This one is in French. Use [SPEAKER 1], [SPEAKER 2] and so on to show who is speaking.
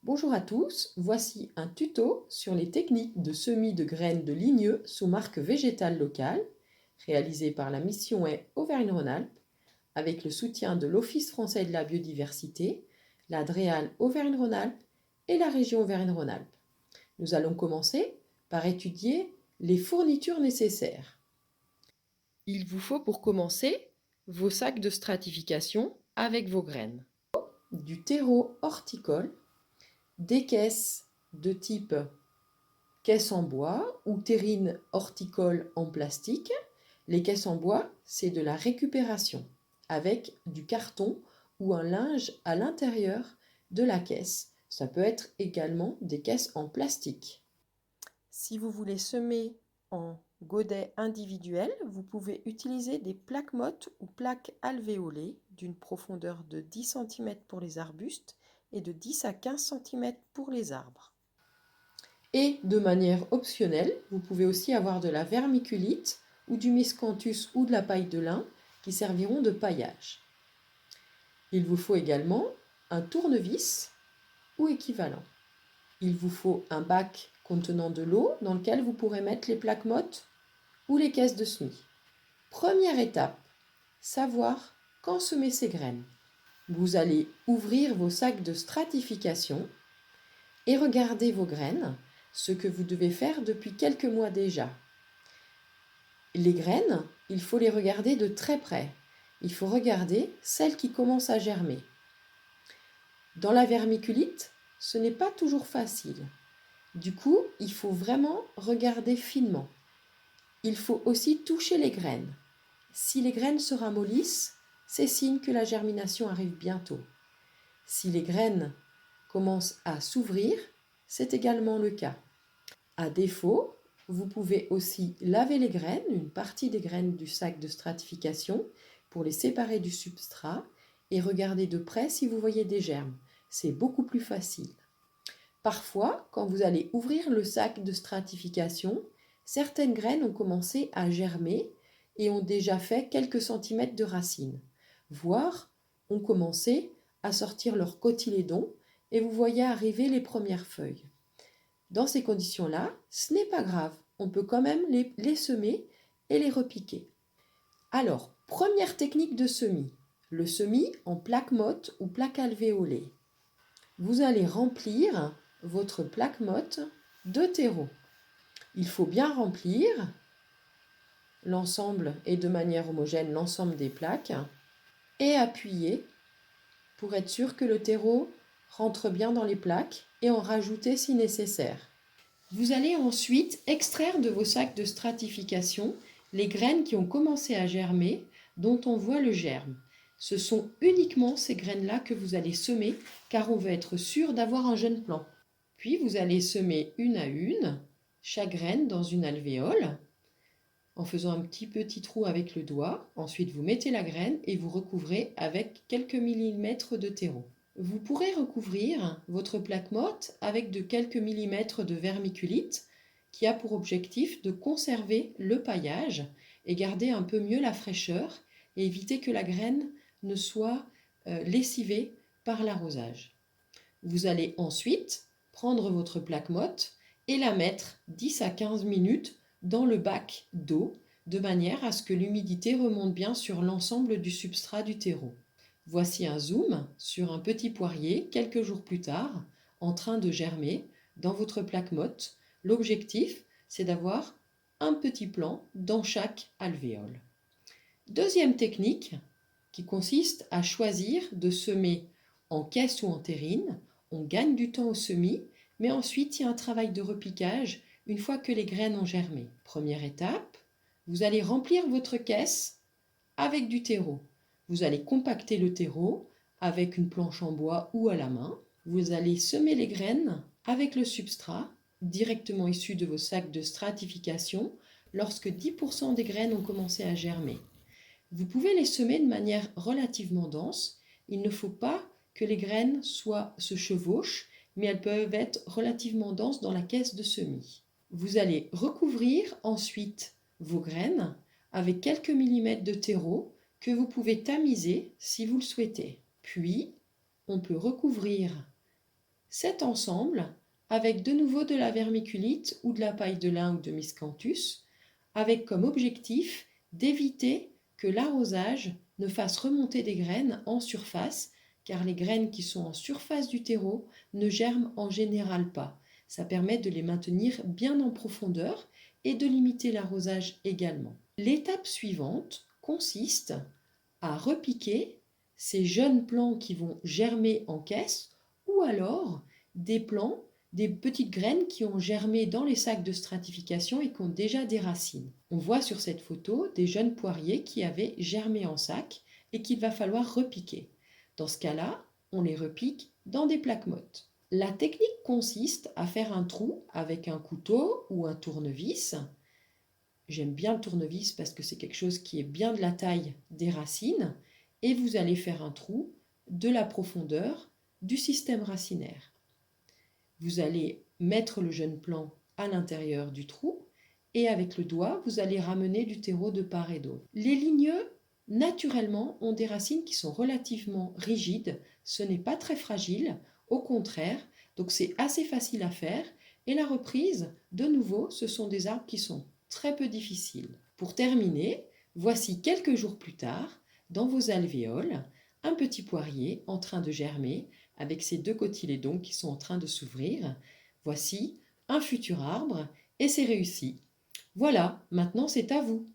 [SPEAKER 1] Bonjour à tous, voici un tuto sur les techniques de semis de graines de ligneux sous marque végétale locale, réalisé par la mission Haie Auvergne-Rhône-Alpes, avec le soutien de l'Office français de la biodiversité, la DREAL Auvergne-Rhône-Alpes et la région Auvergne-Rhône-Alpes. Nous allons commencer par étudier les fournitures nécessaires. Il vous faut pour commencer vos sacs de stratification avec vos graines, du terreau horticole, des caisses de type caisse en bois ou terrine horticole en plastique. Les caisses en bois, c'est de la récupération avec du carton ou un linge à l'intérieur de la caisse. Ça peut être également des caisses en plastique. Si vous voulez semer en godet individuel, vous pouvez utiliser des plaques mottes ou plaques alvéolées d'une profondeur de 10 cm pour les arbustes et de 10 à 15 cm pour les arbres. Et de manière optionnelle, vous pouvez aussi avoir de la vermiculite ou du miscanthus ou de la paille de lin qui serviront de paillage. Il vous faut également un tournevis ou équivalent. Il vous faut un bac contenant de l'eau dans lequel vous pourrez mettre les plaques mottes ou les caisses de semis. Première étape, savoir quand semer ces graines. Vous allez ouvrir vos sacs de stratification et regarder vos graines, ce que vous devez faire depuis quelques mois déjà. Les graines, il faut les regarder de très près. Il faut regarder celles qui commencent à germer. Dans la vermiculite, ce n'est pas toujours facile. Du coup, il faut vraiment regarder finement. Il faut aussi toucher les graines. Si les graines se ramollissent, c'est signe que la germination arrive bientôt. Si les graines commencent à s'ouvrir, c'est également le cas. À défaut, vous pouvez aussi laver les graines, une partie des graines du sac de stratification, pour les séparer du substrat et regarder de près si vous voyez des germes. C'est beaucoup plus facile. Parfois, quand vous allez ouvrir le sac de stratification, certaines graines ont commencé à germer et ont déjà fait quelques centimètres de racines, voire ont commencé à sortir leur cotylédon et vous voyez arriver les premières feuilles. Dans ces conditions-là, ce n'est pas grave, on peut quand même les semer et les repiquer. Alors, première technique de semis, le semis en plaque motte ou plaque alvéolée. Vous allez remplir votre plaque motte de terreau. Il faut bien remplir l'ensemble et de manière homogène l'ensemble des plaques et appuyer pour être sûr que le terreau rentre bien dans les plaques et en rajouter si nécessaire. Vous allez ensuite extraire de vos sacs de stratification les graines qui ont commencé à germer, dont on voit le germe. Ce sont uniquement ces graines-là que vous allez semer, car on veut être sûr d'avoir un jeune plant. Puis vous allez semer une à une chaque graine dans une alvéole, en faisant un petit trou avec le doigt. Ensuite, vous mettez la graine et vous recouvrez avec quelques millimètres de terreau. Vous pourrez recouvrir votre plaque motte avec de quelques millimètres de vermiculite qui a pour objectif de conserver le paillage et garder un peu mieux la fraîcheur et éviter que la graine ne soit lessivée par l'arrosage. Vous allez ensuite prendre votre plaque motte et la mettre 10 à 15 minutes dans le bac d'eau de manière à ce que l'humidité remonte bien sur l'ensemble du substrat du terreau. Voici un zoom sur un petit poirier quelques jours plus tard en train de germer dans votre plaque motte. L'objectif, c'est d'avoir un petit plant dans chaque alvéole. Deuxième technique qui consiste à choisir de semer en caisse ou en terrine. On gagne du temps au semis, mais ensuite il y a un travail de repiquage une fois que les graines ont germé. Première étape, vous allez remplir votre caisse avec du terreau. Vous allez compacter le terreau avec une planche en bois ou à la main. Vous allez semer les graines avec le substrat directement issu de vos sacs de stratification lorsque 10% des graines ont commencé à germer. Vous pouvez les semer de manière relativement dense. Il ne faut pas que les graines se chevauchent, mais elles peuvent être relativement denses dans la caisse de semis. Vous allez recouvrir ensuite vos graines avec quelques millimètres de terreau que vous pouvez tamiser si vous le souhaitez. Puis, on peut recouvrir Cet ensemble avec de nouveau de la vermiculite ou de la paille de lin ou de miscanthus, avec comme objectif d'éviter que l'arrosage ne fasse remonter des graines en surface, car les graines qui sont en surface du terreau ne germent en général pas. Ça permet de les maintenir bien en profondeur et de limiter l'arrosage également. L'étape suivante consiste à repiquer ces jeunes plants qui vont germer en caisse ou alors des plants, des petites graines qui ont germé dans les sacs de stratification et qui ont déjà des racines. On voit sur cette photo des jeunes poiriers qui avaient germé en sac et qu'il va falloir repiquer. Dans ce cas-là, on les repique dans des plaques mottes. La technique consiste à faire un trou avec un couteau ou un tournevis. J'aime bien le tournevis parce que c'est quelque chose qui est bien de la taille des racines et vous allez faire un trou de la profondeur du système racinaire. Vous allez mettre le jeune plant à l'intérieur du trou et avec le doigt, vous allez ramener du terreau de part et d'autre. Les ligneux, naturellement, ont des racines qui sont relativement rigides. Ce n'est pas très fragile, au contraire, donc c'est assez facile à faire. Et la reprise, de nouveau, ce sont des arbres qui sont très peu difficiles. Pour terminer, voici quelques jours plus tard, dans vos alvéoles, un petit poirier en train de germer avec ses deux cotylédons qui sont en train de s'ouvrir. Voici un futur arbre et c'est réussi. Voilà, maintenant c'est à vous.